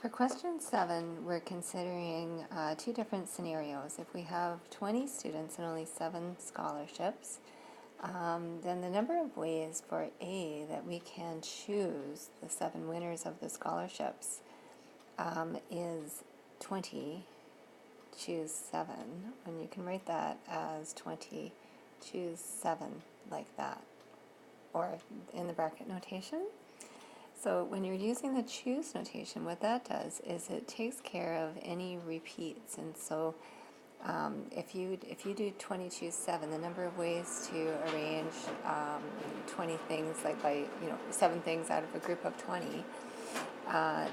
For question 7, we're considering two different scenarios. If we have 20 students and only 7 scholarships, then the number of ways for A that we can choose the 7 winners of the scholarships is 20, choose 7, and you can write that as 20, choose 7, like that, or in the bracket notation. So when you're using the choose notation, what that does is it takes care of any repeats. And so if you do 20 choose 7, the number of ways to arrange 20 things, like by 7 things out of a group of 20,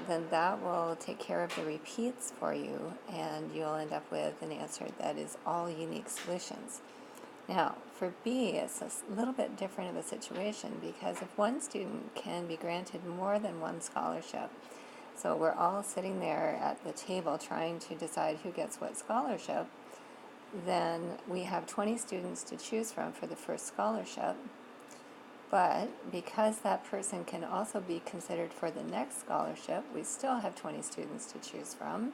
then that will take care of the repeats for you, and you'll end up with an answer that is all unique solutions. Now, for B, it's a little bit different of a situation, because if one student can be granted more than one scholarship, so we're all sitting there at the table trying to decide who gets what scholarship, then we have 20 students to choose from for the first scholarship. But because that person can also be considered for the next scholarship, we still have 20 students to choose from.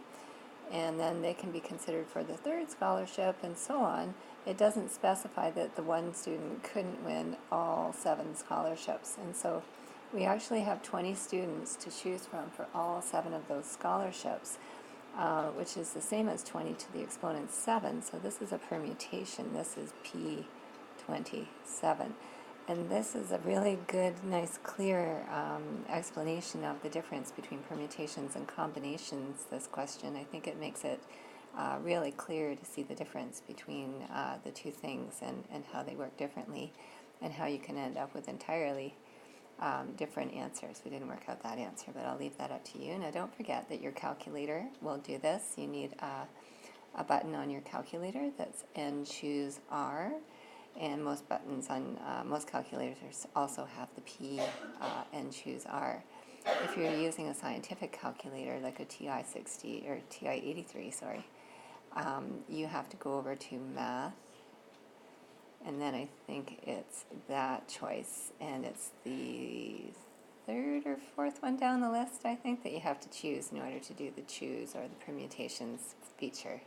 And then they can be considered for the third scholarship, and so on. It doesn't specify that the one student couldn't win all 7 scholarships. And so we actually have 20 students to choose from for all 7 of those scholarships, which is the same as 20 to the exponent 7. So this is a permutation. This is P27. And this is a really good, nice, clear explanation of the difference between permutations and combinations, this question. I think it makes it really clear to see the difference between the two things, and how they work differently, and how you can end up with entirely different answers. We didn't work out that answer, but I'll leave that up to you. Now, don't forget that your calculator will do this. You need a button on your calculator that's N choose R. And most buttons on most calculators also have the P and choose R. If you're using a scientific calculator like a TI-60 or TI-83, you have to go over to Math, and then I think it's that choice, and it's the 3rd or 4th one down the list, I think, that you have to choose in order to do the choose or the permutations feature.